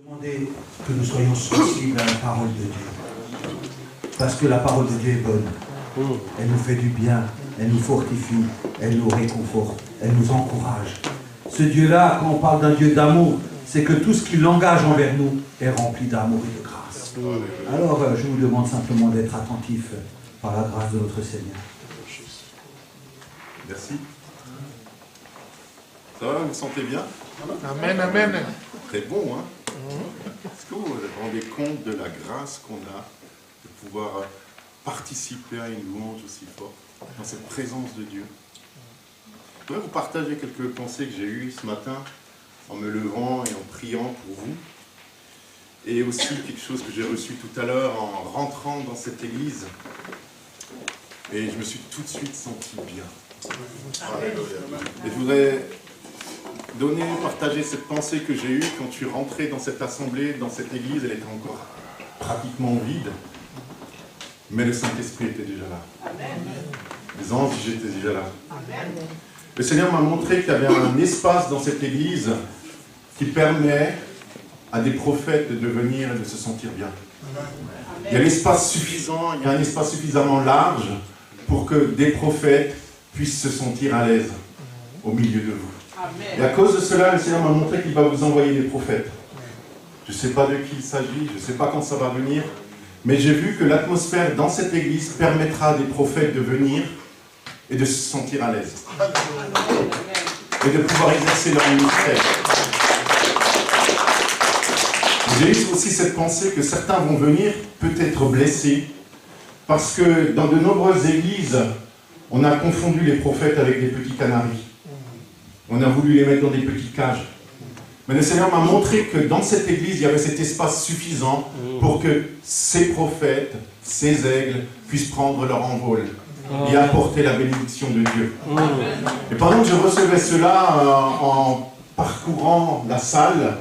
Demandez que nous soyons sensibles à la parole de Dieu. Parce que la parole de Dieu est bonne. Elle nous fait du bien, elle nous fortifie, elle nous réconforte, elle nous encourage. Ce Dieu-là, quand on parle d'un Dieu d'amour, c'est que tout ce qui l'engage envers nous est rempli d'amour et de grâce. Alors, je vous demande simplement d'être attentifs par la grâce de notre Seigneur. Merci. Ça va, vous vous sentez bien? Amen, amen. Très bon, hein? Est-ce que vous vous rendez compte de la grâce qu'on a de pouvoir participer à une louange aussi forte dans cette présence de Dieu? Je voudrais vous partager quelques pensées que j'ai eues ce matin en me levant et en priant pour vous. Et aussi quelque chose que j'ai reçu tout à l'heure en rentrant dans cette église. Et je me suis tout de suite senti bien. Et je voudrais partager cette pensée que j'ai eue quand je suis rentré dans cette assemblée, dans cette église. Elle était encore pratiquement vide, mais le Saint-Esprit était déjà là. Les anges étaient déjà là. Le Seigneur m'a montré qu'il y avait un espace dans cette église qui permet à des prophètes de venir et de se sentir bien. Il y a l'espace suffisant, il y a un espace suffisamment large pour que des prophètes puissent se sentir à l'aise au milieu de vous. Et à cause de cela, le Seigneur m'a montré qu'il va vous envoyer des prophètes. Je ne sais pas de qui il s'agit, je ne sais pas quand ça va venir, mais j'ai vu que l'atmosphère dans cette église permettra à des prophètes de venir et de se sentir à l'aise. Et de pouvoir exercer leur ministère. J'ai eu aussi cette pensée que certains vont venir peut-être blessés, parce que dans de nombreuses églises, on a confondu les prophètes avec des petits canaris. On a voulu les mettre dans des petites cages. Mais le Seigneur m'a montré que dans cette église, il y avait cet espace suffisant pour que ces prophètes, ces aigles, puissent prendre leur envol et apporter la bénédiction de Dieu. Et pendant que je recevais cela en parcourant la salle,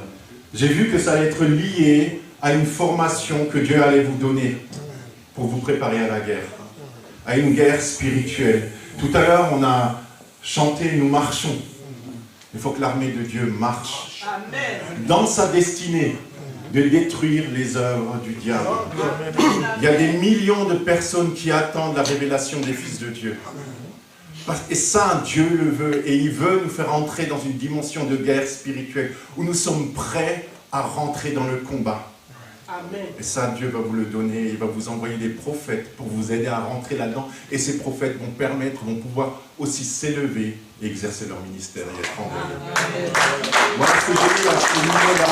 j'ai vu que ça allait être lié à une formation que Dieu allait vous donner pour vous préparer à la guerre, à une guerre spirituelle. Tout à l'heure, on a chanté « Nous marchons ». Il faut que l'armée de Dieu marche dans sa destinée de détruire les œuvres du diable. Il y a des millions de personnes qui attendent la révélation des fils de Dieu. Et ça, Dieu le veut. Et il veut nous faire entrer dans une dimension de guerre spirituelle où nous sommes prêts à rentrer dans le combat. Et ça, Dieu va vous le donner. Il va vous envoyer des prophètes pour vous aider à rentrer là-dedans. Et ces prophètes vont pouvoir aussi s'élever et exercer leur ministère et être envoyés. Voilà ce que j'ai eu à ce niveau-là.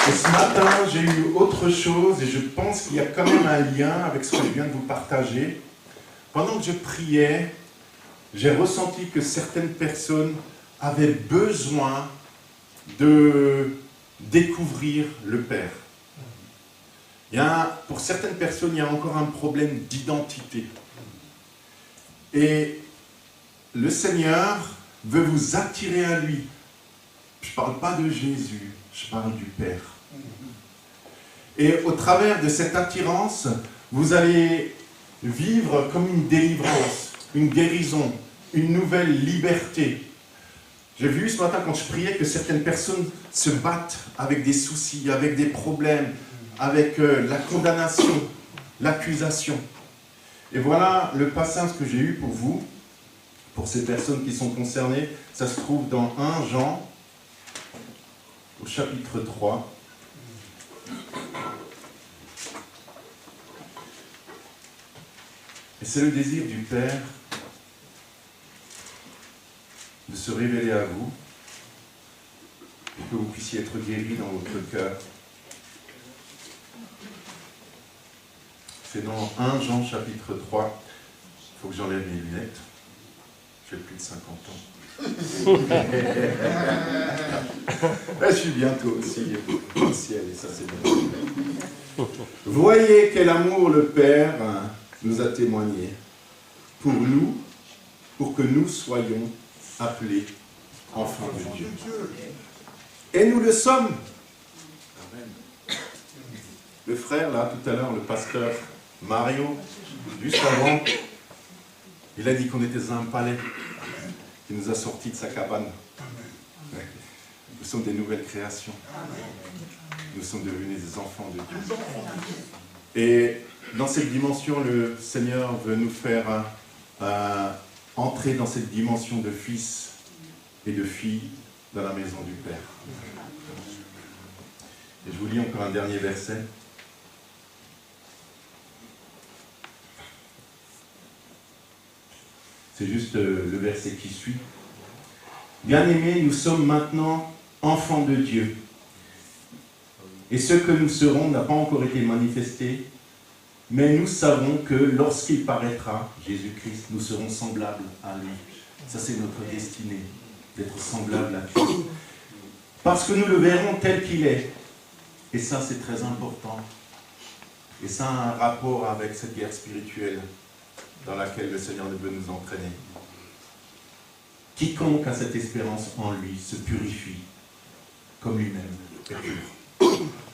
Et ce matin, j'ai eu autre chose et je pense qu'il y a quand même un lien avec ce que je viens de vous partager. Pendant que je priais, j'ai ressenti que certaines personnes avaient besoin de découvrir le Père. Pour certaines personnes, il y a encore un problème d'identité. Et le Seigneur veut vous attirer à lui. Je ne parle pas de Jésus, je parle du Père. Et au travers de cette attirance, vous allez vivre comme une délivrance, une guérison, une nouvelle liberté. J'ai vu ce matin quand je priais que certaines personnes se battent avec des soucis, avec des problèmes, avec la condamnation, l'accusation. Et voilà le passage que j'ai eu pour vous, pour ces personnes qui sont concernées. Ça se trouve dans 1 Jean, au chapitre 3. Et c'est le désir du Père de se révéler à vous, pour que vous puissiez être guéris dans votre cœur. C'est dans 1 Jean chapitre 3. Il faut que j'enlève mes lunettes. J'ai plus de 50 ans. Je suis bientôt aussi au ciel et ça c'est bon. Voyez quel amour le Père nous a témoigné pour nous, pour que nous soyons appelés enfants de Dieu. Et nous le sommes. Amen. Le frère là, tout à l'heure, le pasteur Mario, juste avant, il a dit qu'on était dans un palais qui nous a sortis de sa cabane. Ouais. Nous sommes des nouvelles créations. Nous sommes devenus des enfants de Dieu. Et dans cette dimension, le Seigneur veut nous faire entrer dans cette dimension de fils et de filles dans la maison du Père. Et je vous lis encore un dernier verset. C'est juste le verset qui suit. Bien-aimés, nous sommes maintenant enfants de Dieu. Et ce que nous serons n'a pas encore été manifesté, mais nous savons que lorsqu'il paraîtra, Jésus-Christ, nous serons semblables à lui. Ça, c'est notre destinée, d'être semblables à Christ. Parce que nous le verrons tel qu'il est. Et ça, c'est très important. Et ça a un rapport avec cette guerre spirituelle dans laquelle le Seigneur veut nous entraîner. Quiconque a cette espérance en lui se purifie comme lui-même est pur.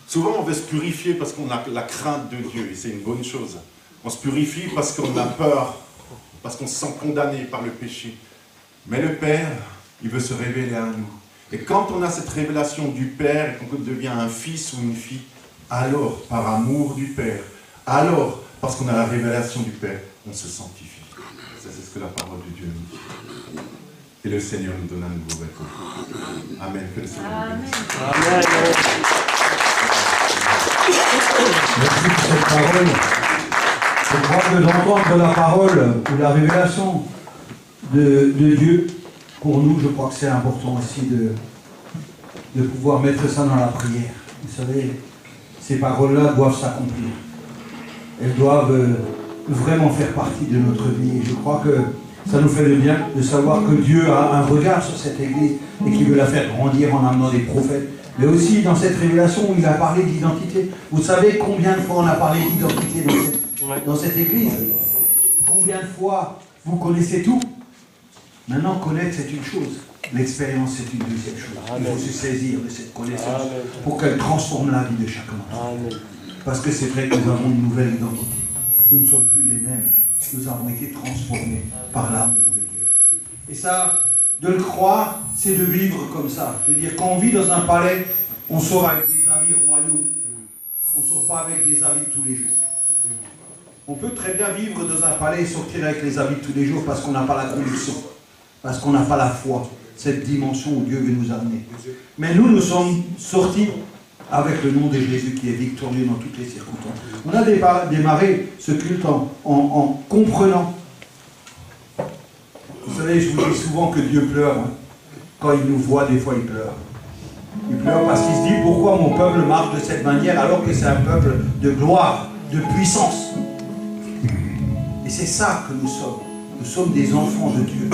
Souvent, on veut se purifier parce qu'on a la crainte de Dieu, et c'est une bonne chose. On se purifie parce qu'on a peur, parce qu'on se sent condamné par le péché. Mais le Père, il veut se révéler à nous. Et quand on a cette révélation du Père, et qu'on devient un fils ou une fille, alors, par amour du Père, alors, parce qu'on a la révélation du Père, on se sanctifie. Ça, c'est ce que la parole de Dieu nous dit. Et le Seigneur nous donne un nouveau vêtement. Amen. Que le Seigneur nous bénisse. Amen. Merci pour cette parole. Je crois que d'entendre la parole ou la révélation de Dieu, pour nous, je crois que c'est important aussi de pouvoir mettre ça dans la prière. Vous savez, ces paroles-là doivent s'accomplir. Elles doivent vraiment faire partie de notre vie. Et je crois que ça nous fait du bien de savoir que Dieu a un regard sur cette Église et qu'il veut la faire grandir en amenant des prophètes. Mais aussi dans cette révélation où il a parlé d'identité. Vous savez combien de fois on a parlé d'identité dans cette Église? Combien de fois vous connaissez tout? Maintenant, connaître, c'est une chose. L'expérience, c'est une deuxième chose. Il faut se saisir de cette connaissance pour qu'elle transforme la vie de chacun. Parce que c'est vrai que nous avons une nouvelle identité. Nous ne sommes plus les mêmes. Nous avons été transformés par l'amour de Dieu. Et ça, de le croire, c'est de vivre comme ça. Je veux dire, quand on vit dans un palais, on sort avec des habits royaux. On ne sort pas avec des habits de tous les jours. On peut très bien vivre dans un palais et sortir avec les habits de tous les jours parce qu'on n'a pas la conviction, parce qu'on n'a pas la foi, cette dimension où Dieu veut nous amener. Mais nous sommes sortis avec le nom de Jésus qui est victorieux dans toutes les circonstances. On a démarré ce culte en comprenant. Vous savez, je vous dis souvent que Dieu pleure. Hein. Quand il nous voit, des fois il pleure. Il pleure parce qu'il se dit pourquoi mon peuple marche de cette manière alors que c'est un peuple de gloire, de puissance. Et c'est ça que nous sommes. Nous sommes des enfants de Dieu.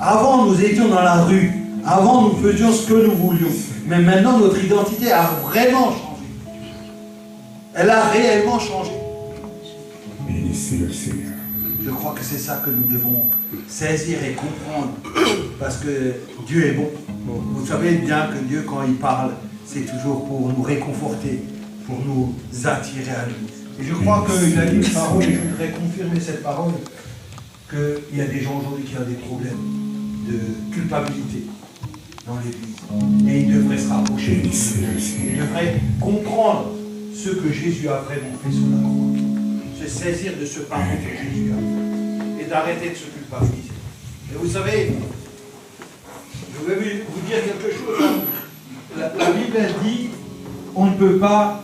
Avant, nous étions dans la rue. Avant, nous faisions ce que nous voulions. Mais maintenant, notre identité a vraiment changé. Elle a réellement changé. Je crois que c'est ça que nous devons saisir et comprendre. Parce que Dieu est bon. Vous savez bien que Dieu, quand il parle, c'est toujours pour nous réconforter, pour nous attirer à lui. Et je crois qu'il a dit une parole, et je voudrais confirmer cette parole, qu'il y a des gens aujourd'hui qui ont des problèmes de culpabilité dans l'Église. Et ils devraient se rapprocher de Dieu. Ils devraient comprendre ce que Jésus a vraiment fait sur la croix. Se saisir de ce pardon que Jésus a fait. Et d'arrêter de se culpabiliser. Et vous savez, je vais vous dire quelque chose. La Bible dit, on ne peut pas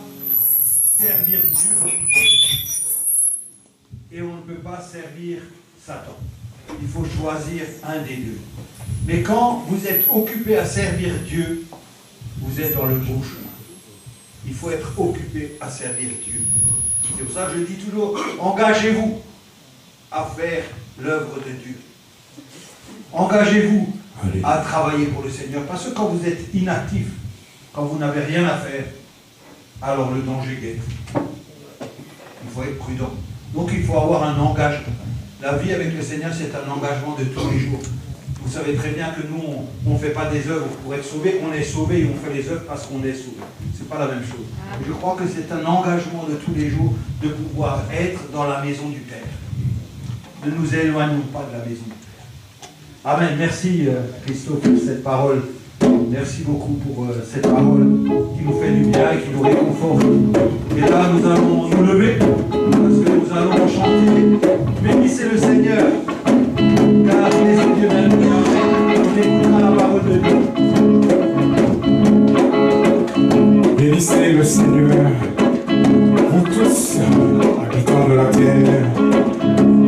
servir Dieu et on ne peut pas servir Satan. Il faut choisir un des deux. Mais quand vous êtes occupé à servir Dieu, vous êtes dans le bon chemin. Il faut être occupé à servir Dieu. C'est pour ça que je dis toujours, engagez-vous à faire l'œuvre de Dieu. Engagez-vous à travailler pour le Seigneur. Parce que quand vous êtes inactif, quand vous n'avez rien à faire, alors le danger guette. Il faut être prudent. Donc il faut avoir un engagement. La vie avec le Seigneur, c'est un engagement de tous les jours. Vous savez très bien que nous, on ne fait pas des œuvres pour être sauvés. On est sauvés et on fait les œuvres parce qu'on est sauvés. Ce n'est pas la même chose. Et je crois que c'est un engagement de tous les jours de pouvoir être dans la maison du Père. Ne nous éloignons pas de la maison du Père. Amen. Merci Christophe pour cette parole. Merci beaucoup pour cette parole qui nous fait du bien et qui nous réconforte. Et là, nous allons nous lever parce que nous allons chanter. Bénissez le Seigneur, car il est Dieu même. On écoutera la parole de Dieu. Bénissez le Seigneur, vous tous, habitants de la terre.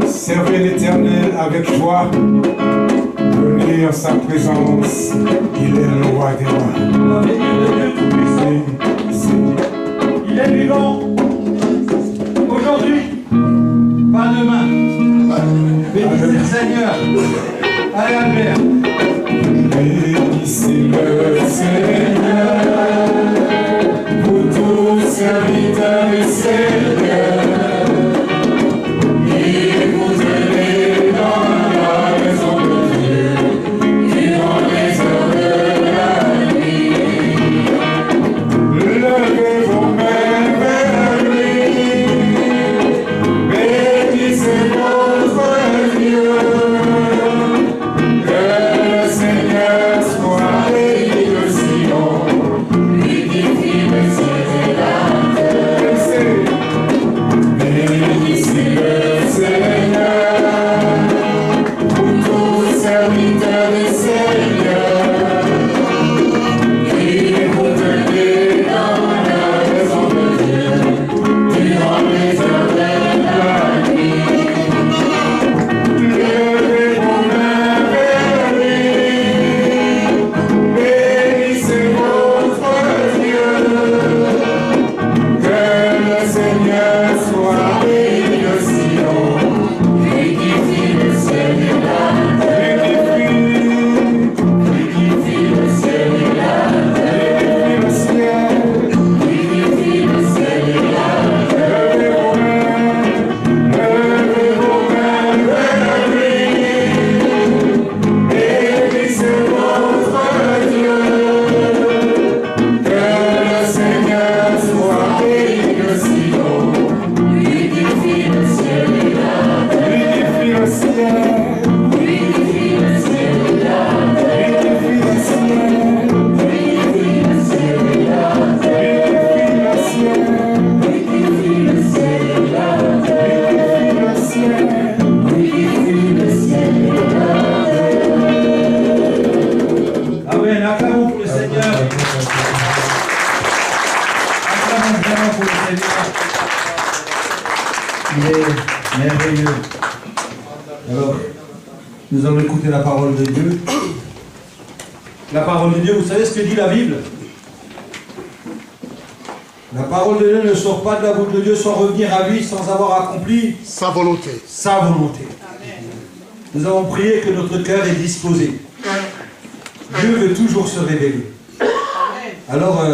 Servez l'Éternel avec joie. Venez en sa présence, il est le roi des rois. La bénédiction de Dieu Tout-Puissant. Il est vivant. Aujourd'hui, pas demain. Bénissez le Seigneur. Allez, Albert. Bénissez le Seigneur, vous tous serviteurs du Seigneur. Et vous allez dans la maison de Dieu et dans les heures de la nuit. Levez vos mains vers lui, bénissez votre Dieu. Que le Seigneur soit béni de Sion, lui qui fit le ciel et la terre. Bénissez le Seigneur, vous tous serviteurs du Seigneur, qui vous tenez dans la maison de Dieu, durant les heures de la nuit. Levez vos mains vers lui, bénissez votre Dieu. Que le Seigneur soit béni de Sion, lui qui fit le ciel et la terre. Lui qui fit le ciel et la terre. Lui qui fit le ciel et la terre. Levez vos mains vers lui, bénissez votre Dieu. Que le Seigneur soit béni de Sion, lui qui fit le ciel et la terre. Lui qui fit le ciel. Lui qui fit le ciel et la terre. Lui qui fit le ciel. Lui qui fit le ciel et la terre. Lui qui fit le ciel et la terre. Lui qui fit le ciel. Lui qui fit le ciel et la terre. Amen. Acclamons pour le Seigneur. Acclamons vraiment pour le Seigneur. Il est merveilleux. Alors, nous allons écouter la parole de Dieu. La parole de Dieu, vous savez ce que dit la Bible? La parole de Dieu ne sort pas de la bouche de Dieu sans revenir à lui, sans avoir accompli sa volonté. sa volonté. Nous avons prié que notre cœur est disposé. Dieu veut toujours se révéler. Alors,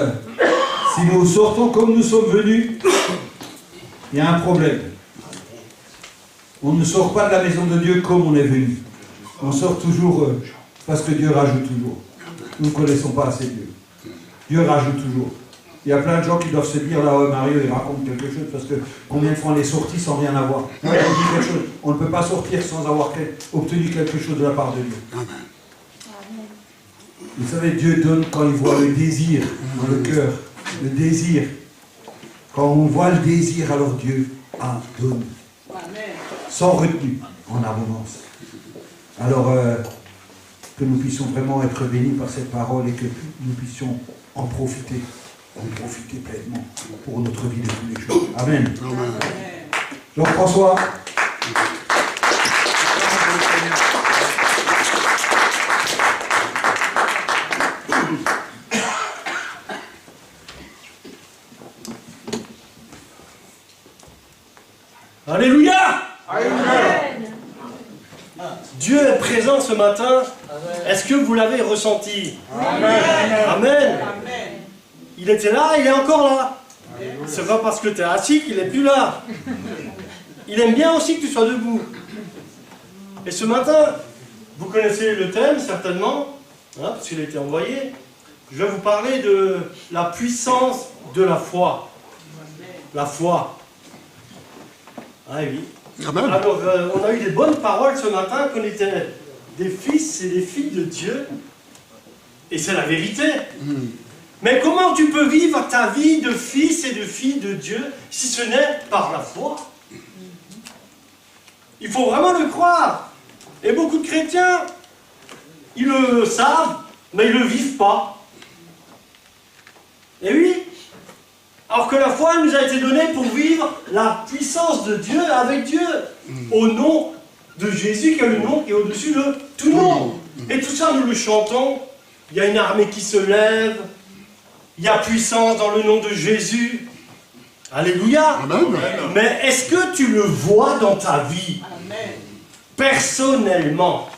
si nous sortons comme nous sommes venus, il y a un problème. On ne sort pas de la maison de Dieu comme on est venu. On sort toujours parce que Dieu rajoute toujours. Nous ne connaissons pas assez Dieu. Dieu rajoute toujours. Il y a plein de gens qui doivent se dire, là, Mario, il raconte quelque chose, parce que combien de fois on est sorti sans rien avoir. On dit quelque chose. On ne peut pas sortir sans avoir obtenu quelque chose de la part de Dieu. Vous savez, Dieu donne quand il voit le désir dans le cœur. Le désir. Quand on voit le désir, alors Dieu donne. Sans retenue, en abondance. Alors, que nous puissions vraiment être bénis par cette parole et que nous puissions en profiter pleinement pour notre vie de tous les jours. Amen. Amen. Jean-François. Alléluia! Dieu est présent ce matin. Est-ce que vous l'avez ressenti? Amen. Amen. Il était là, il est encore là. C'est pas parce que tu es assis qu'il n'est plus là. Il aime bien aussi que tu sois debout. Et ce matin, vous connaissez le thème certainement, hein, parce qu'il a été envoyé. Je vais vous parler de la puissance de la foi. La foi. Ah oui. Amen. Alors, on a eu des bonnes paroles ce matin, qu'on était des fils et des filles de Dieu. Et c'est la vérité. Mais comment tu peux vivre ta vie de fils et de fille de Dieu si ce n'est par la foi? Il faut vraiment le croire. Et beaucoup de chrétiens, ils le savent, mais ils ne le vivent pas. Et oui, alors que la foi nous a été donnée pour vivre la puissance de Dieu avec Dieu, au nom de Jésus, qui est le nom qui est au-dessus de tout nom. Et tout ça, nous le chantons. Il y a une armée qui se lève, il y a puissance dans le nom de Jésus. Alléluia. Amen. Mais est-ce que tu le vois dans ta vie? Personnellement.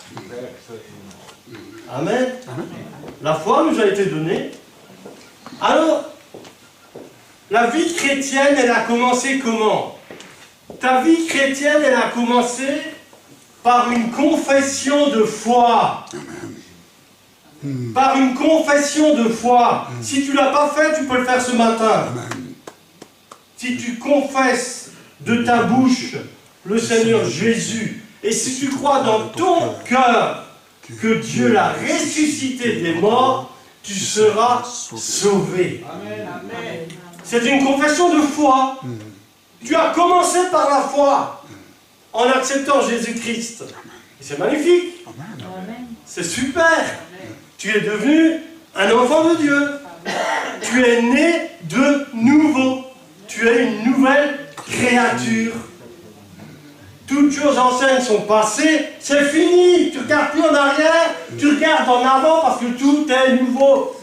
Amen. La foi nous a été donnée. Alors, la vie chrétienne, elle a commencé comment? Ta vie chrétienne, elle a commencé par une confession de foi. Par une confession de foi. Si tu ne l'as pas fait, tu peux le faire ce matin. Si tu confesses de ta bouche le Seigneur Jésus, et si tu crois dans ton cœur que Dieu l'a ressuscité des morts, tu seras sauvé. C'est une confession de foi. Tu as commencé par la foi, en acceptant Jésus-Christ. Et c'est magnifique. C'est super. Tu es devenu un enfant de Dieu. Tu es né de nouveau. Tu es une nouvelle créature. Toutes choses anciennes sont passées, c'est fini. Tu ne regardes plus en arrière, tu regardes en avant parce que tout est nouveau.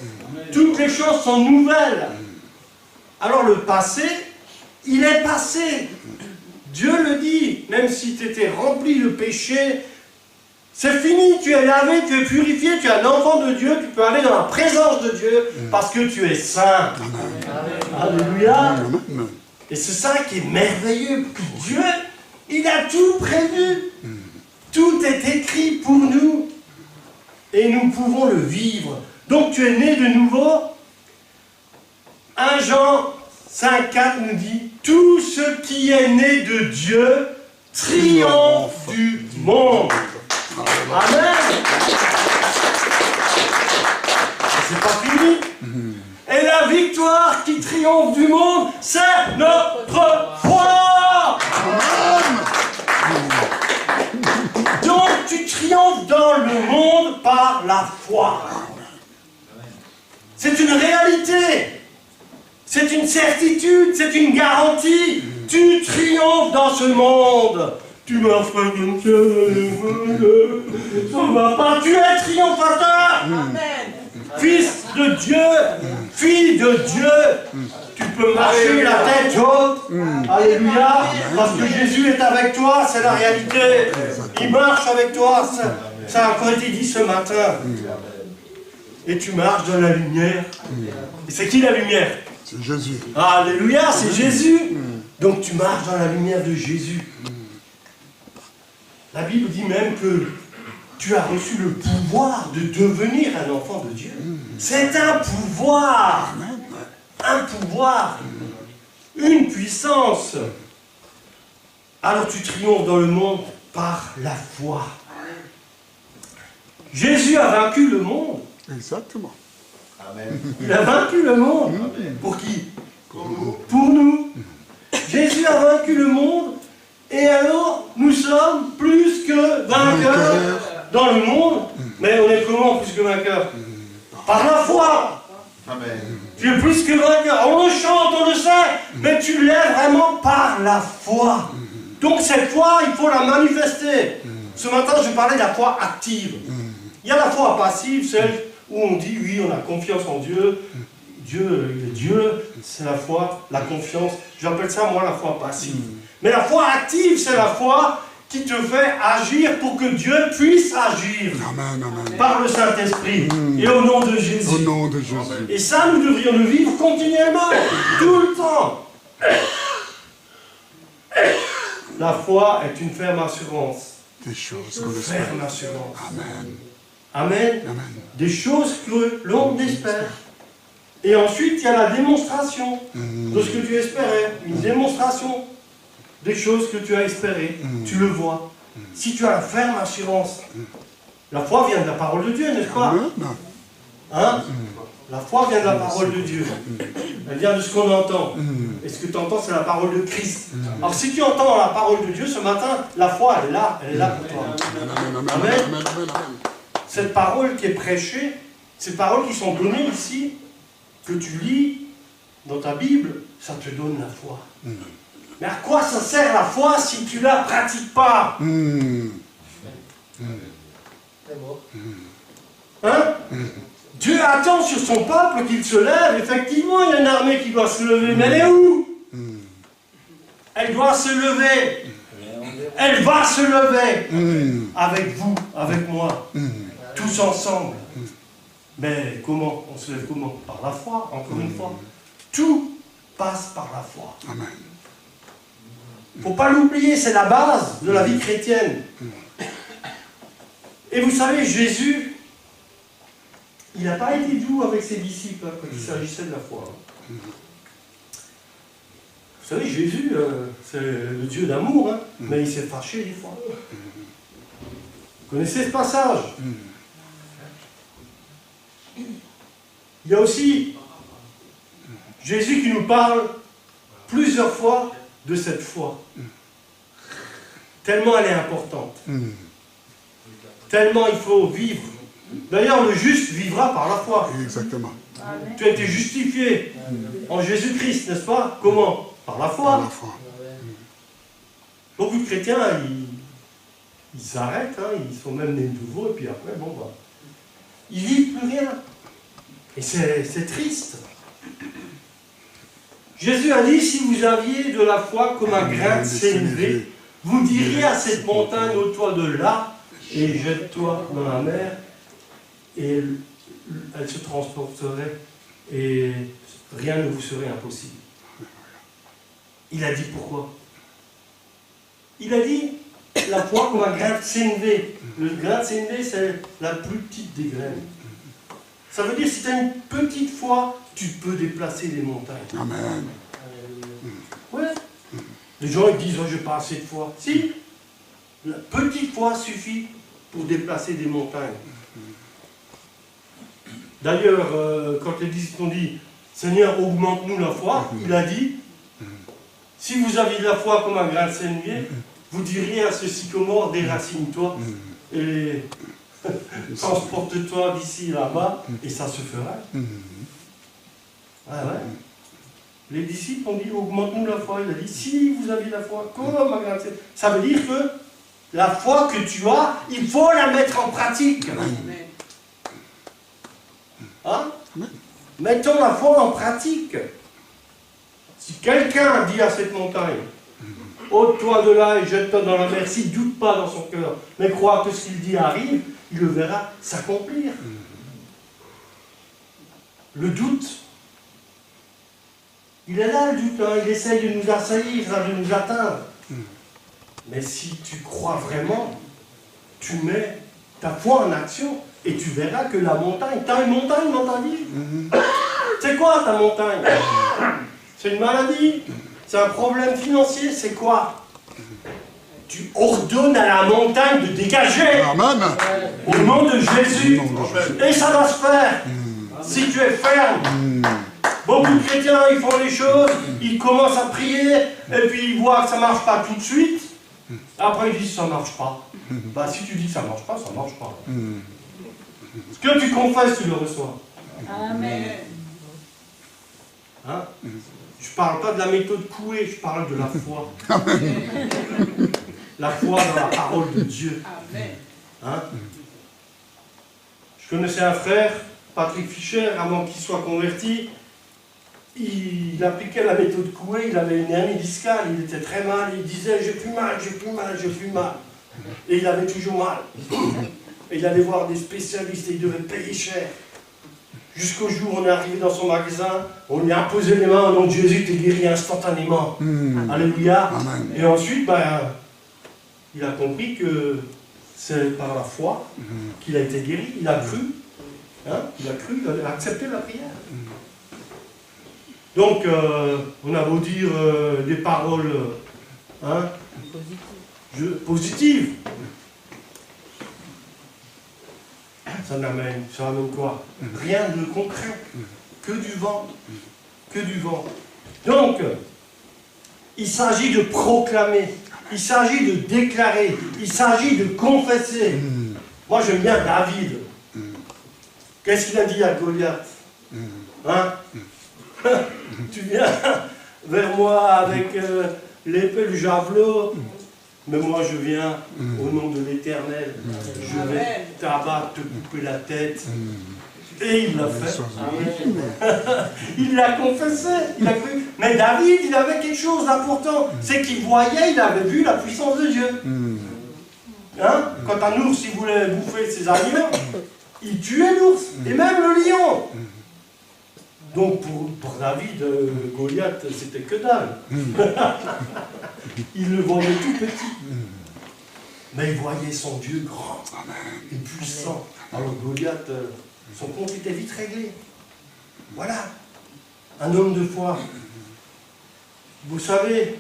Toutes les choses sont nouvelles. Alors le passé, il est passé. Dieu le dit, même si tu étais rempli de péché, c'est fini, tu es lavé, tu es purifié, tu es un enfant de Dieu, tu peux aller dans la présence de Dieu parce que tu es saint. Alléluia. Et c'est ça qui est merveilleux, que Dieu, il a tout prévu. Tout est écrit pour nous. Et nous pouvons le vivre. Donc tu es né de nouveau. 1 Jean 5,4 nous dit, tout ce qui est né de Dieu triomphe du monde. Amen. C'est pas fini. Et la victoire qui triomphe du monde, c'est notre foi. Donc tu triomphes dans le monde par la foi. C'est une réalité. C'est une certitude, c'est une garantie. Tu triomphes dans ce monde. Tu m'as fait une ça ne va pas, tu es triomphateur. Fils de Dieu, fille de Dieu, tu peux marcher la tête haute. Alléluia. Parce que Jésus est avec toi, c'est la réalité. Il marche avec toi, ça a encore été dit ce matin. Et tu marches dans la lumière. Et c'est qui la lumière? C'est Jésus. Alléluia, c'est Jésus. Donc tu marches dans la lumière de Jésus. La Bible dit même que tu as reçu le pouvoir de devenir un enfant de Dieu. C'est un pouvoir. Un pouvoir. Une puissance. Alors tu triomphes dans le monde par la foi. Jésus a vaincu le monde. Exactement. Il a vaincu le monde. Pour qui? Pour nous. Jésus a vaincu le monde. Et alors, nous sommes plus que vainqueurs dans le monde. Mais on est comment plus que vainqueurs? Par la foi. Tu es plus que vainqueur. On le chante, on le sait. Mais tu l'es vraiment par la foi. Donc cette foi, il faut la manifester. Ce matin, je parlais de la foi active. Il y a la foi passive, celle où on dit, oui, on a confiance en Dieu. Dieu, c'est la foi, la confiance. J'appelle ça, moi, la foi passive. Mais la foi active, c'est la foi qui te fait agir pour que Dieu puisse agir. Amen, amen. Par le Saint-Esprit et au nom de Jésus. Au nom de Jésus. Et ça, nous devrions le vivre continuellement, tout le temps. La foi est une ferme assurance. Des choses qu'on espère. Ferme assurance. Amen. Amen. Amen. Des choses que l'on espère. Et ensuite, il y a la démonstration de ce que tu espérais. Une démonstration des choses que tu as espérées. Tu le vois. Si tu as la ferme assurance, la foi vient de la parole de Dieu, n'est-ce pas? Amen. Hein? La foi vient de la parole de Dieu. Elle vient de ce qu'on entend. Et ce que tu entends, c'est la parole de Christ. Alors si tu entends la parole de Dieu ce matin, la foi, elle est là pour toi. Amen. Cette parole qui est prêchée, ces paroles qui sont données ici, que tu lis dans ta Bible, ça te donne la foi. Mais à quoi ça sert la foi si tu ne la pratiques pas? Hein? Dieu attend sur son peuple qu'il se lève. Effectivement, il y a une armée qui doit se lever. Mais elle est où? Elle doit se lever. Elle va se lever. Avec vous, avec moi. Tous ensemble. Mais comment? On se lève comment? Par la foi, encore une fois. Tout passe par la foi. Amen. Il ne faut pas l'oublier, c'est la base de la vie chrétienne. Et vous savez, Jésus, il n'a pas été doux avec ses disciples quand il s'agissait de la foi. Vous savez, Jésus, c'est le Dieu d'amour, hein, mais il s'est fâché des fois. Vous connaissez ce passage? Il y a aussi Jésus qui nous parle plusieurs fois de cette foi. Tellement elle est importante. Tellement il faut vivre. D'ailleurs, le juste vivra par la foi. Exactement. Tu as été justifié en Jésus-Christ, n'est-ce pas? Comment? Par la foi. Par la foi. Beaucoup de chrétiens, ils s'arrêtent, hein, ils sont même nés nouveaux, et puis après, bon, bah, ils vivent plus rien. Et c'est triste. Jésus a dit, si vous aviez de la foi comme un grain de sénévé, vous diriez à cette montagne, ôte-toi de là, et jette-toi dans la mer, et elle se transporterait, et rien ne vous serait impossible. Il a dit pourquoi? Il a dit la foi comme un grain de sénévé. Le grain de sénévé, c'est la plus petite des graines. Ça veut dire que si tu as une petite foi, tu peux déplacer les montagnes. Amen. Ouais. Les gens ils disent, oh, je n'ai pas assez de foi. Si, la petite foi suffit pour déplacer des montagnes. D'ailleurs, quand les disciples ont dit, Seigneur, augmente-nous la foi, il a dit, si vous aviez de la foi comme un grain de sénévé, vous diriez à ce sycomore, déracine-toi et transporte-toi d'ici là-bas, et ça se ferait. Ah ouais. Les disciples ont dit, augmente-nous la foi. Il a dit, si vous avez la foi, comme un grain de sénévé. Ça veut dire que la foi que tu as, il faut la mettre en pratique. Hein? Mettons la foi en pratique. Si quelqu'un dit à cette montagne, ôte-toi de là et jette-toi dans la mer, s'il ne doute pas dans son cœur, mais croit que ce qu'il dit arrive, il le verra s'accomplir. Le doute, il est là le doute, hein, il essaye de nous assaillir, de nous atteindre. Mais si tu crois vraiment, tu mets ta foi en action et tu verras que la montagne, tu as une montagne dans ta vie. C'est quoi ta montagne? C'est une maladie? C'est un problème financier? C'est quoi? Tu ordonnes à la montagne de dégager. Amen. Au nom de Jésus. Et ça va se faire. Si tu es ferme. Beaucoup de chrétiens, ils font les choses, ils commencent à prier, et puis ils voient que ça ne marche pas tout de suite. Après ils disent ça ne marche pas. Bah si tu dis que ça ne marche pas, ça ne marche pas. Ce que tu confesses, tu le reçois. Amen. Hein? Je ne parle pas de la méthode Coué, je parle de la foi. La foi dans la parole de Dieu. Hein? Je connaissais un frère, Patrick Fischer, avant qu'il soit converti. Il appliquait la méthode Coué, il avait une hernie discale, il était très mal, il disait j'ai plus mal, j'ai plus mal, j'ai plus mal. Et il avait toujours mal. Et il allait voir des spécialistes et il devait payer cher. Jusqu'au jour où on est arrivé dans son magasin, on lui a posé les mains, au nom de Jésus, t'es guéri instantanément. Alléluia. Amen. Et ensuite, ben, il a compris que c'est par la foi qu'il a été guéri. Il a cru. Hein? Il a cru, il a accepté la prière. Donc, on a beau dire des paroles hein, positives. ça n'amène quoi? Rien de concret. Que du vent. Que du vent. Donc, il s'agit de proclamer. Il s'agit de déclarer. Il s'agit de confesser. Moi, j'aime bien David. Qu'est-ce qu'il a dit à Goliath? Hein? Tu viens vers moi avec l'épée, le javelot, mais moi je viens au nom de l'Éternel. Je vais t'abattre, te couper la tête. Et il l'a fait. Il l'a confessé. Il a cru. Mais David, il avait quelque chose d'important. C'est qu'il voyait, il avait vu la puissance de Dieu. Hein? Quand un ours il voulait bouffer ses aliments, il tuait l'ours. Et même le lion. Donc pour David, Goliath, c'était que dalle. Il le voyait tout petit. Mais il voyait son Dieu grand et puissant. Alors Goliath, son compte était vite réglé. Voilà. Un homme de foi. Vous savez,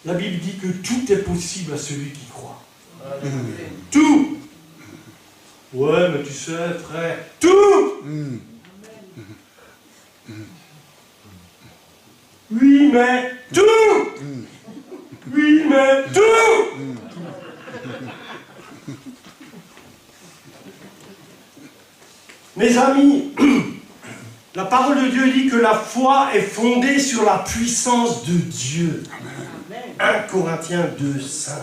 la Bible dit que tout est possible à celui qui croit. Tout. Ouais, mais tu sais, frère, tout. Oui, mais tout. Oui, mais tout. Mes amis, la parole de Dieu dit que la foi est fondée sur la puissance de Dieu. 1 Corinthiens 2, 5.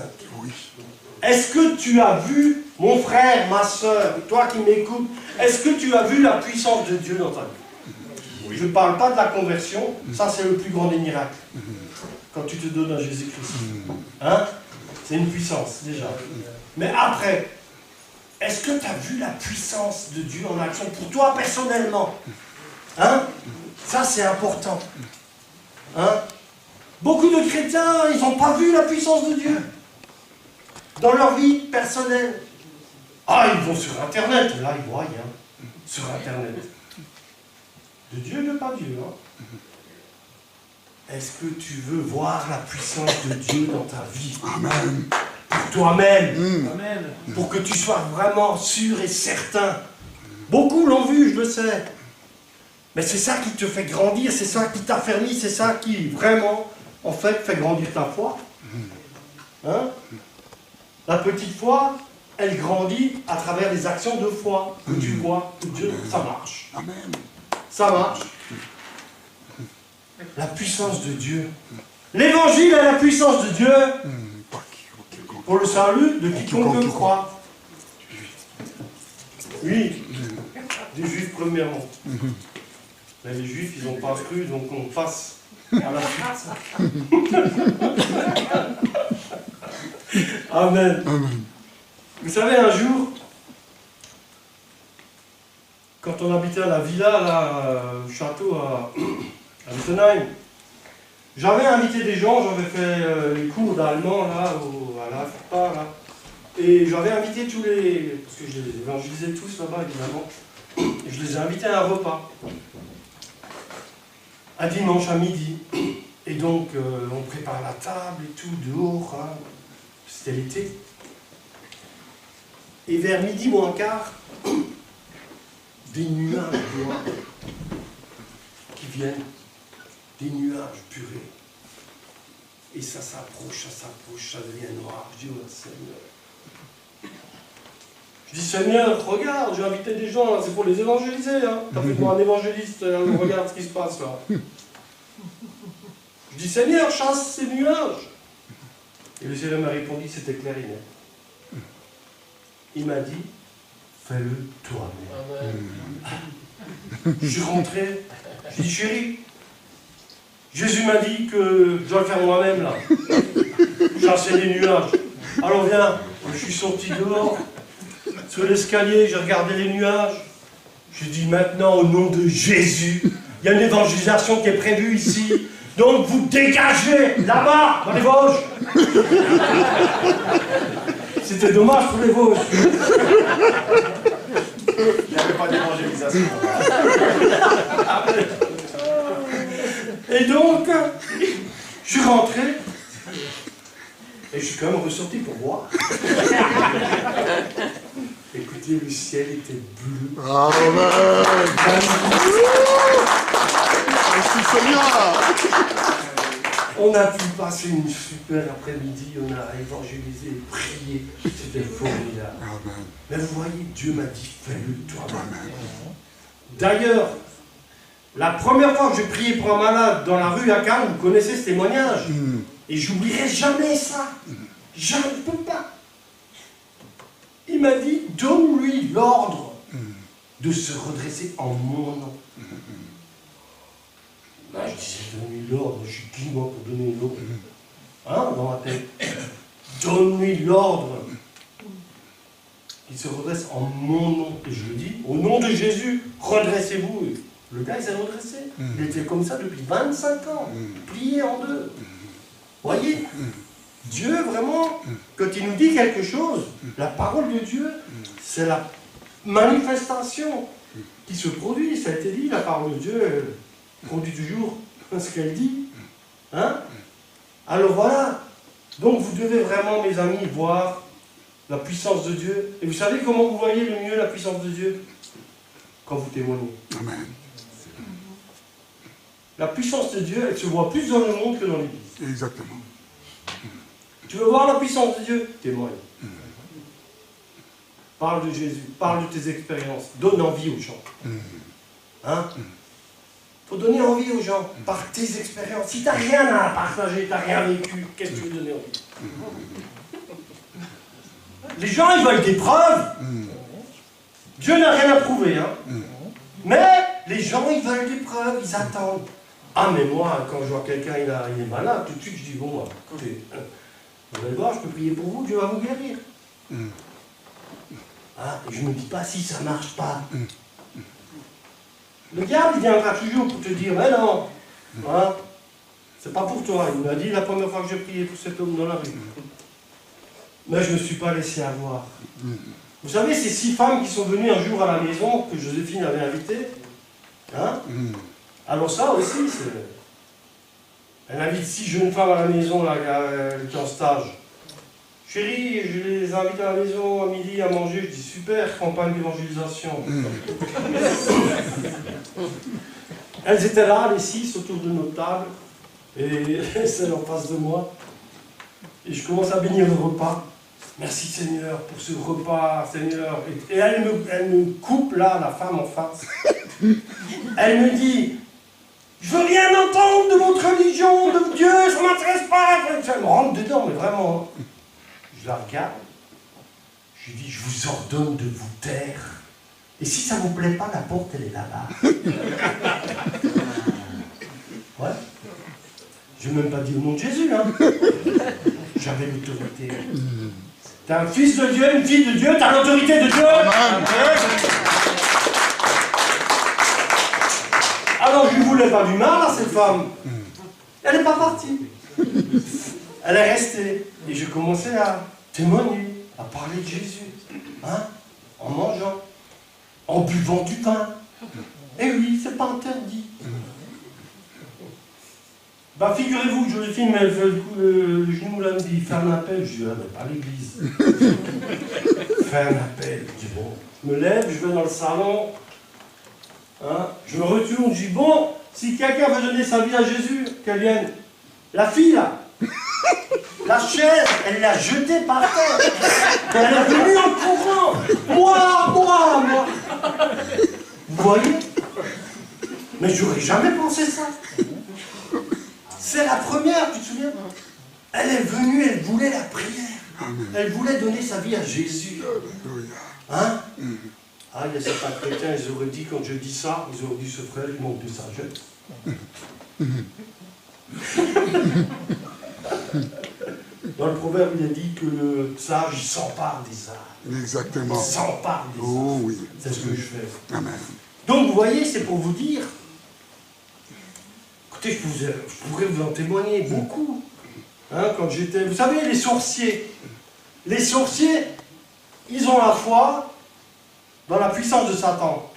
Est-ce que tu as vu, mon frère, ma soeur, toi qui m'écoutes, est-ce que tu as vu la puissance de Dieu dans ta vie? Je ne parle pas de la conversion, ça c'est le plus grand des miracles. Quand tu te donnes à Jésus-Christ. Hein? C'est une puissance, déjà. Mais après, est-ce que tu as vu la puissance de Dieu en action pour toi personnellement? Hein? Ça c'est important. Hein? Beaucoup de chrétiens, ils n'ont pas vu la puissance de Dieu dans leur vie personnelle. Ah, ils vont sur Internet, là ils voient rien. Sur Internet. De Dieu, de pas Dieu. Hein? Est-ce que tu veux voir la puissance de Dieu dans ta vie? Amen. Pour toi-même. Amen. Pour que tu sois vraiment sûr et certain. Beaucoup l'ont vu, je le sais. Mais c'est ça qui te fait grandir, c'est ça qui t'affermit, c'est ça qui vraiment, en fait, fait grandir ta foi. Hein? La petite foi, elle grandit à travers les actions de foi que tu vois, que Dieu, ça marche. Amen. Ça marche. La puissance de Dieu. L'évangile est la puissance de Dieu pour le salut de quiconque croit. Oui, des Juifs premièrement. Mais les Juifs, ils n'ont pas cru, donc on passe à la suite. Amen. Amen. Vous savez, un jour, quand on habitait à la villa, là, au château à Wittenheim, j'avais invité des gens, j'avais fait les cours d'allemand, là, à la FIPA, là, et j'avais invité tous les... parce que je les évangélisais tous là-bas, évidemment, et je les ai invités à un repas. Un dimanche à midi. Et donc, on prépare la table et tout, dehors, hein. C'était l'été. Et vers midi moins quart, des nuages noirs qui viennent, des nuages purés. Et ça s'approche, ça devient noir. Je dis, oh Seigneur. Je dis, Seigneur, regarde, j'ai invité des gens, c'est pour les évangéliser. Hein. T'as fait de moi un évangéliste, regarde ce qui se passe là. Je dis, Seigneur, chasse ces nuages. Et le Seigneur m'a répondu, c'était clair et net. Il m'a dit, fais-le toi-même. Je suis rentré, je dis, chérie, Jésus m'a dit que je dois le faire moi-même là. Chasser les nuages. Alors viens, je suis sorti dehors, sur l'escalier, j'ai regardé les nuages. J'ai dit maintenant au nom de Jésus, il y a une évangélisation qui est prévue ici. Donc vous dégagez là-bas, dans les Vosges. C'était dommage pour les Vosges. Il n'y avait pas d'évangélisation. Et donc, je suis rentré. Et je suis quand même ressorti pour voir. Écoutez, le ciel était bleu. Amen. Merci Seigneur. On a pu passer une super après-midi, on a évangélisé, prié. C'était formidable. Amen. Mais vous voyez, Dieu m'a dit, fais-le toi-même. Amen. D'ailleurs, la première fois que j'ai prié pour un malade dans la rue à Cannes, vous connaissez ce témoignage. Et j'oublierai jamais ça. Je ne peux pas. Il m'a dit, donne-lui l'ordre de se redresser en mon nom. Ben, je disais, donne-lui l'ordre, je suis qui moi pour donner l'ordre? Hein, dans ma tête. Donne-lui l'ordre. Il se redresse en mon nom. Et je lui dis, au nom de Jésus, redressez-vous. Le gars, il s'est redressé. Il était comme ça depuis 25 ans, plié en deux. Voyez, Dieu, vraiment, quand il nous dit quelque chose, la parole de Dieu, c'est la manifestation qui se produit. Ça a été dit, la parole de Dieu elle produit toujours ce qu'elle dit. Hein? Alors voilà. Donc vous devez vraiment, mes amis, voir la puissance de Dieu. Et vous savez comment vous voyez le mieux la puissance de Dieu? Quand vous témoignez. Amen. La puissance de Dieu, elle se voit plus dans le monde que dans l'Église. Exactement. Tu veux voir la puissance de Dieu? Témoigne. Parle de Jésus, parle de tes expériences, donne envie aux gens. Hein? Faut donner envie aux gens par tes expériences. Si tu n'as rien à partager, tu n'as rien vécu, qu'est-ce que tu veux donner envie? Les gens, ils veulent des preuves. Dieu n'a rien à prouver. Hein? Mais les gens, ils veulent des preuves, ils attendent. Ah, mais moi, quand je vois quelqu'un, il est malade, tout de suite, je dis, bon, écoutez, vous allez voir, je peux prier pour vous, Dieu va vous guérir. Ah, et je ne me dis pas si ça ne marche pas. Le diable, il viendra toujours pour te dire, mais non, hein, c'est pas pour toi. Il m'a dit la première fois que j'ai prié pour cet homme dans la rue. Mais je ne me suis pas laissé avoir. Vous savez, ces 6 femmes qui sont venues un jour à la maison, que Joséphine avait invitées, hein, alors ça aussi, c'est... Elle invite 6 jeunes femmes à la maison, là, elle était en stage. Chérie, je les invite à la maison à midi à manger. Je dis super, campagne d'évangélisation. Elles étaient là, les 6, autour de nos tables, et celle en face de moi. Et je commence à bénir le repas. Merci Seigneur pour ce repas, Seigneur. Et elle me coupe là, la femme en face. Elle me dit, je veux rien entendre de votre religion, de Dieu, ça ne m'intéresse pas. Elle me rentre dedans, mais vraiment. Je la regarde. Je lui dis, je vous ordonne de vous taire. Et si ça ne vous plaît pas, la porte, elle est là-bas. Ouais. Je n'ai même pas dit au nom de Jésus, hein. J'avais l'autorité. T'es un fils de Dieu, une fille de Dieu, t'as l'autorité de Dieu. Alors je ne voulais pas du mal à cette femme. Elle n'est pas partie. Elle est restée. Et je commençais à témoigner, à parler de Jésus. Hein? En mangeant, en buvant du pain. Et oui, c'est pas interdit. Bah figurez-vous que Joséphine, elle fait le genou là, elle me dit, fais un appel. Je dis, ah mais pas l'église. Fais un appel. Je dis, bon, je me lève, je vais dans le salon. Hein, je me retourne, je dis, bon, si quelqu'un veut donner sa vie à Jésus, qu'elle vienne. La fille là, la chaise, elle l'a jetée par terre. Elle est venue en courant. Moi. Vous voyez? Mais j'aurais jamais pensé ça. C'est la première, tu te souviens? Elle est venue, elle voulait la prière. Elle voulait donner sa vie à Jésus. Hein? Ah, il y a certains chrétiens, ils auraient dit, quand je dis ça, ils auraient dit, ce frère, il manque de sagesse. Dans le proverbe, il est dit que le sage, il s'empare des âmes. Exactement. Il s'empare des âmes. Oh oui. C'est ce que je fais. Amen. Donc, vous voyez, c'est pour vous dire, écoutez, je pourrais vous en témoigner beaucoup. Hein, quand j'étais... Vous savez, les sorciers, ils ont la foi dans la puissance de Satan.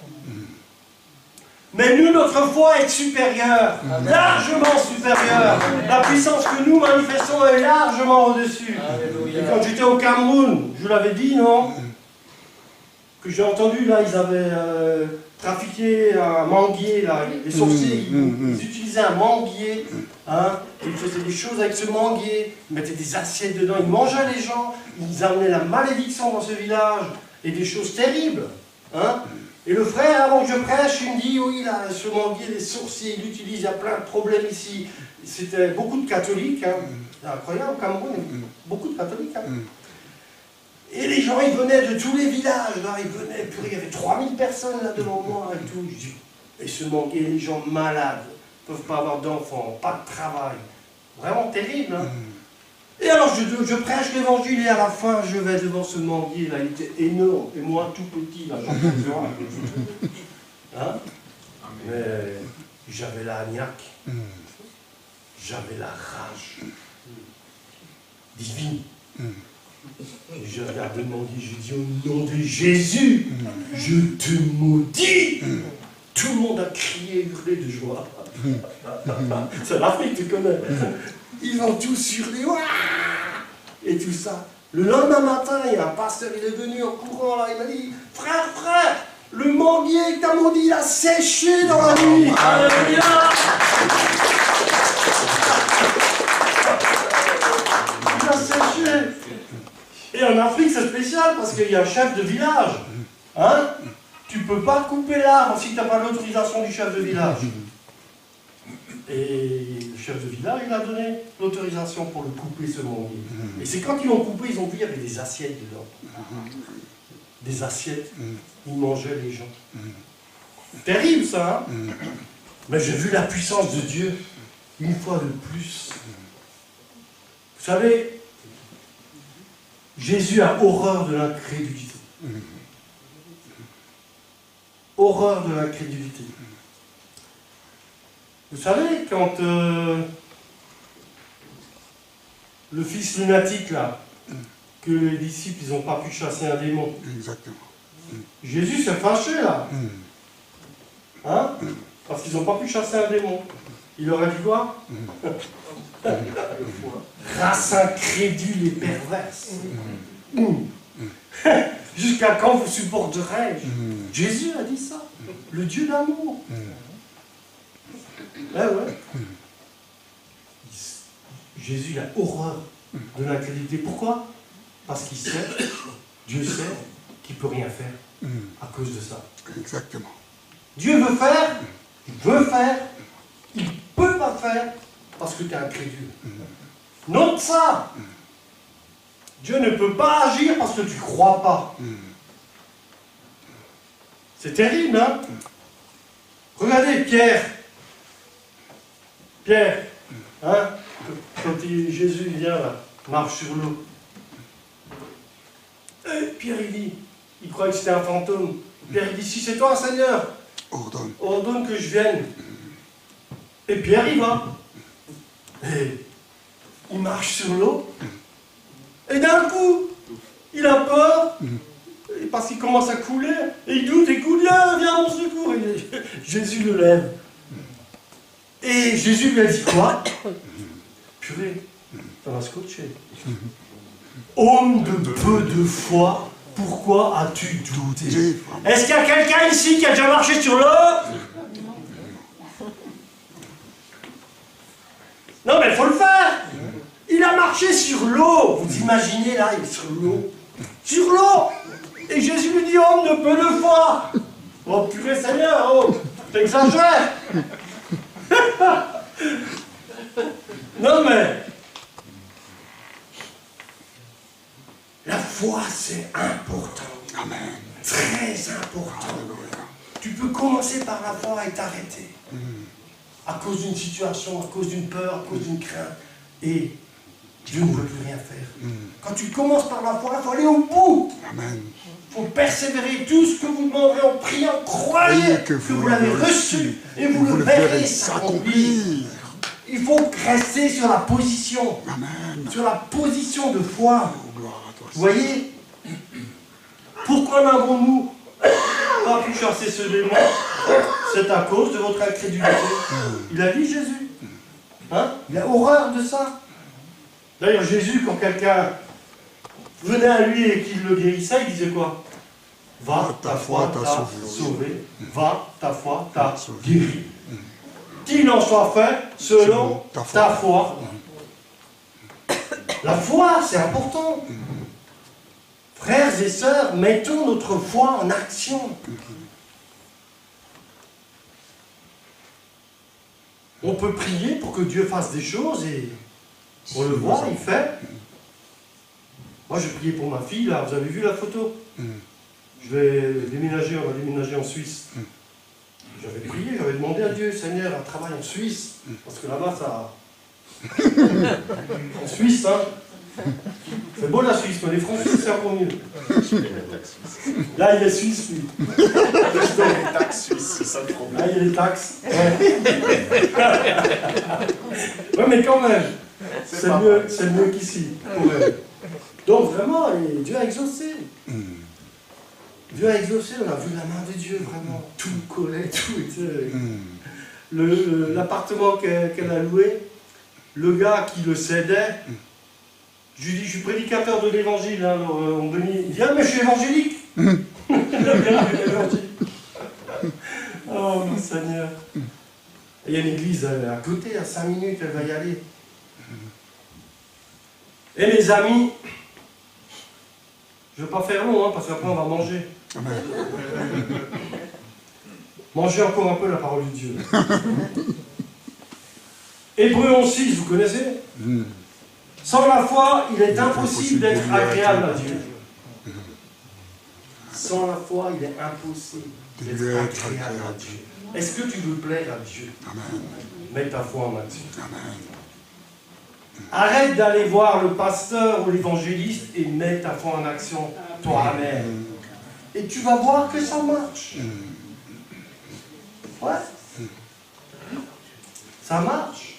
Mais nous, notre foi est supérieure, largement supérieure. La puissance que nous manifestons est largement au-dessus. Et quand j'étais au Cameroun, je vous l'avais dit, non? que j'ai entendu, là, ils avaient trafiqué un manguier, là, les sorciers, ils utilisaient un manguier, hein, ils faisaient des choses avec ce manguier, ils mettaient des assiettes dedans, ils mangeaient les gens, ils amenaient la malédiction dans ce village, et des choses terribles, hein. Et le frère, avant que je prêche, il me dit, oui, là, ce manguier, les sorciers, il l'utilise, il y a plein de problèmes ici. C'était beaucoup de catholiques, hein. C'est incroyable, au Cameroun, beaucoup de catholiques, hein. Et les gens, ils venaient de tous les villages, là, ils venaient, purée, il y avait 3000 personnes là devant moi et tout. Je dis, et ce manguier, les gens malades, ne peuvent pas avoir d'enfants, pas de travail. Vraiment terrible, hein. Et alors, je prêche l'évangile et à la fin, je vais devant ce manguier, là, il était énorme, et moi, tout petit, là, j'en fais un petit. Hein? Mais j'avais la niaque, j'avais la rage divine. Et je regarde le manguier, je dis au nom de Jésus, je te maudis. Tout le monde a crié, hurlé de joie. C'est l'Afrique, tu connais. Ils vont tous hurler, ouah, et tout ça. Le lendemain matin, il y a un pasteur, il est venu en courant, là, il m'a dit, frère, le manguier que t'as maudit, il a séché dans la nuit. Alléluia. Il a séché. Et en Afrique, c'est spécial, parce qu'il y a un chef de village. Hein? Tu ne peux pas couper l'arbre si tu n'as pas l'autorisation du chef de village. Et le chef de village, il a donné l'autorisation pour le couper, ce manguier. Et c'est quand ils l'ont coupé, ils ont vu qu'il y avait des assiettes dedans. Des assiettes. Ils mangeaient les gens. Terrible, ça, hein? Mais j'ai vu la puissance de Dieu, une fois de plus. Vous savez, Jésus a horreur de l'incrédulité. Horreur de l'incrédulité. Vous savez, quand le fils lunatique, là, que les disciples, ils n'ont pas pu chasser un démon. Exactement. Jésus s'est fâché, là. Hein? Parce qu'ils n'ont pas pu chasser un démon. Il leur a dit quoi? Race incrédule et perverse. Jusqu'à quand vous supporterai-je? Jésus a dit ça. Le Dieu d'amour. Ouais. Jésus il a horreur de l'incrédulité. Pourquoi? Parce qu'il sait, Dieu sait qu'il ne peut rien faire à cause de ça. Exactement. Dieu veut faire, il ne peut pas faire parce que tu es incrédule. Note ça. Dieu ne peut pas agir parce que tu ne crois pas. C'est terrible, hein? Regardez Pierre. Hein? Quand Jésus vient là, marche sur l'eau. Et Pierre il dit, il croit que c'était un fantôme. Pierre il dit, si c'est toi Seigneur, ordonne que je vienne. Et Pierre il va. Et il marche sur l'eau. Et d'un coup, il a peur. Parce qu'il commence à couler. Et il doute, écoute, viens à mon secours. Et Jésus le lève. Et Jésus lui a dit quoi? Purée, ça va scotcher. Homme de peu de foi, pourquoi as-tu douté? Est-ce qu'il y a quelqu'un ici qui a déjà marché sur l'eau? Non mais il faut le faire. Il a marché sur l'eau. Vous imaginez là, il est sur l'eau. Sur l'eau. Et Jésus lui dit, homme de peu de foi. Oh purée Seigneur, oh, t'exagères. Non mais la foi c'est important. Amen. Très important. Tu peux commencer par la foi et t'arrêter. À cause d'une situation, à cause d'une peur, à cause d'une crainte. Et Dieu ne veut plus rien faire. Quand tu commences par la foi, il faut aller au bout. Amen. Il faut persévérer. Tout ce que vous demanderez en priant, croyez que vous l'avez reçu et vous le verrez s'accomplir. Il faut rester sur la position. Amen. Sur la position de foi. Oh, gloire à toi. Vous voyez? Pourquoi n'avons-nous pas pu chasser ce démon? C'est à cause de votre incrédulité. Il a dit Jésus. Hein? Il a horreur de ça. D'ailleurs, Jésus, quand quelqu'un venait à lui et qu'il le guérissait, il disait quoi? Va, ta foi t'a sauvé. Va, ta foi t'a guéri. Qu'il en soit fait selon ta foi. La foi, c'est important. Frères et sœurs, mettons notre foi en action. On peut prier pour que Dieu fasse des choses et on le voit, il fait. Moi, j'ai prié pour ma fille, là, vous avez vu la photo? Je vais déménager, on va déménager en Suisse. J'avais prié, j'avais demandé à Dieu, Seigneur, un travail en Suisse. Parce que là-bas, ça... En Suisse, hein. C'est beau la Suisse, mais les Français, c'est encore mieux. Là, il est suisse, lui. Les taxes suisses, c'est ça le problème. Là, il y a les taxes. Ouais, mais quand même, c'est mieux qu'ici. Donc, vraiment, Dieu a exaucé. Dieu a exaucé, on a vu la main de Dieu, vraiment. Tout collait, tout était... L'appartement qu'elle a loué, le gars qui le cédait, je lui dis, je suis prédicateur de l'évangile, hein, alors on me dit, il dit, ah, mais je suis évangélique. Oh, mon Seigneur. Il y a une église à côté, à 5 minutes, elle va y aller. Et mes amis, je ne vais pas faire long, hein, parce qu'après on va manger. Mangez encore un peu la parole de Dieu. Hébreux 11:6, vous connaissez? Sans la foi, il est impossible d'être agréable à Dieu. Sans la foi, il est impossible d'être agréable à Dieu. Est-ce que tu veux plaire à Dieu? Mets ta foi en action. Arrête d'aller voir le pasteur ou l'évangéliste et mets ta foi en action toi-même. Et tu vas voir que ça marche. Ouais. Ça marche.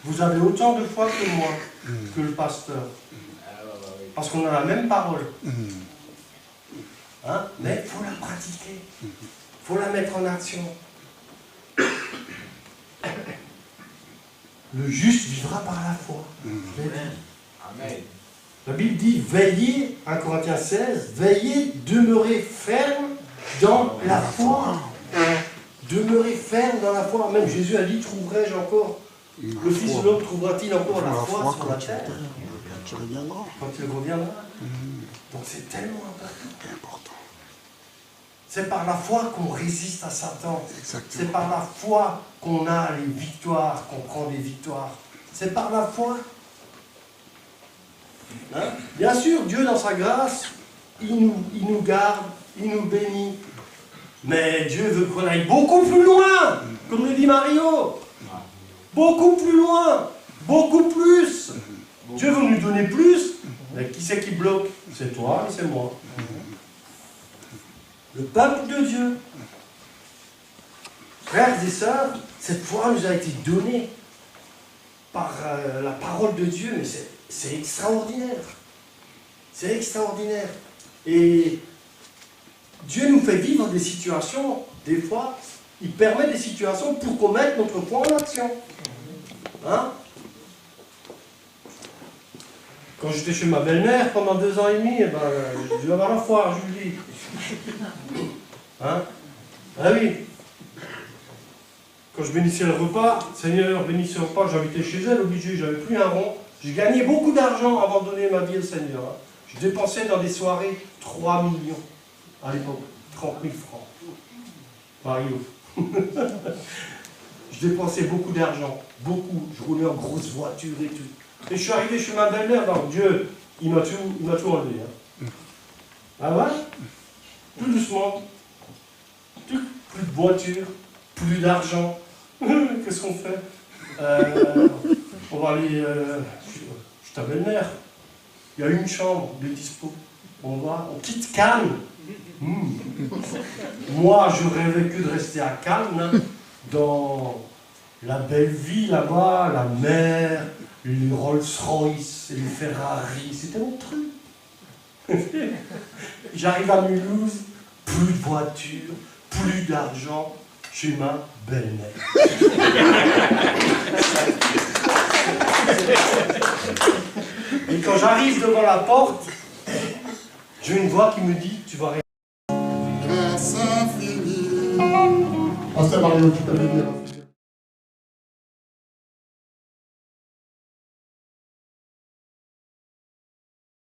Vous avez autant de foi que moi, que le pasteur. Parce qu'on a la même parole. Hein? Mais il faut la pratiquer. Il faut la mettre en action. Le juste vivra par la foi. Amen. La Bible dit, veillez, 1 Corinthiens 16, veillez, demeurez ferme dans la foi. Demeurez ferme dans la foi. Même Jésus a dit, trouverai-je encore, le Fils de l'homme trouvera-t-il encore la foi sur la terre? Quand il reviendra. Donc c'est tellement important. C'est par la foi qu'on résiste à Satan. C'est par la foi qu'on a les victoires, qu'on prend des victoires. C'est par la foi. Hein? Bien sûr, Dieu, dans sa grâce, il nous garde, il nous bénit. Mais Dieu veut qu'on aille beaucoup plus loin, comme le dit Mario. Beaucoup plus loin, beaucoup plus. Dieu veut nous donner plus. Mais qui c'est qui bloque? C'est toi et c'est moi. Le peuple de Dieu. Frères et sœurs, cette foi nous a été donnée par la parole de Dieu, mais c'est extraordinaire. C'est extraordinaire. Et Dieu nous fait vivre des situations, des fois, il permet des situations pour qu'on mette notre foi en action. Hein? Quand j'étais chez ma belle-mère pendant 2 ans et demi, j'ai dû avoir la foi, je vous le dis. Hein? Ah oui. Quand je bénissais le repas, Seigneur, bénis ce repas, j'habitais chez elle, obligé, j'avais plus un rond. J'ai gagné beaucoup d'argent avant de donner ma vie au Seigneur. Hein. Je dépensais dans des soirées 3 millions à l'époque, 30 000 francs. Mario. Je dépensais beaucoup d'argent, beaucoup. Je roulais en grosse voiture et tout. Et je suis arrivé chez ma belle-mère, donc Dieu, il m'a tout enlevé. Hein. Ah ouais? Tout doucement. Plus de voiture, plus d'argent. Qu'est-ce qu'on fait? On va aller... je ta belle-mère. Il y a une chambre de dispo. On quitte Cannes. Moi, je rêvais que de rester à Cannes, hein, dans la belle vie là-bas, la mer, les Rolls-Royce, les Ferrari, c'était mon truc. J'arrive à Mulhouse, plus de voiture, plus d'argent chez ma belle-mère. Et quand j'arrive devant la porte, J'ai une voix qui me dit, tu vas rien. Grâce infinie. Pasteur Mario, tu peux le dire.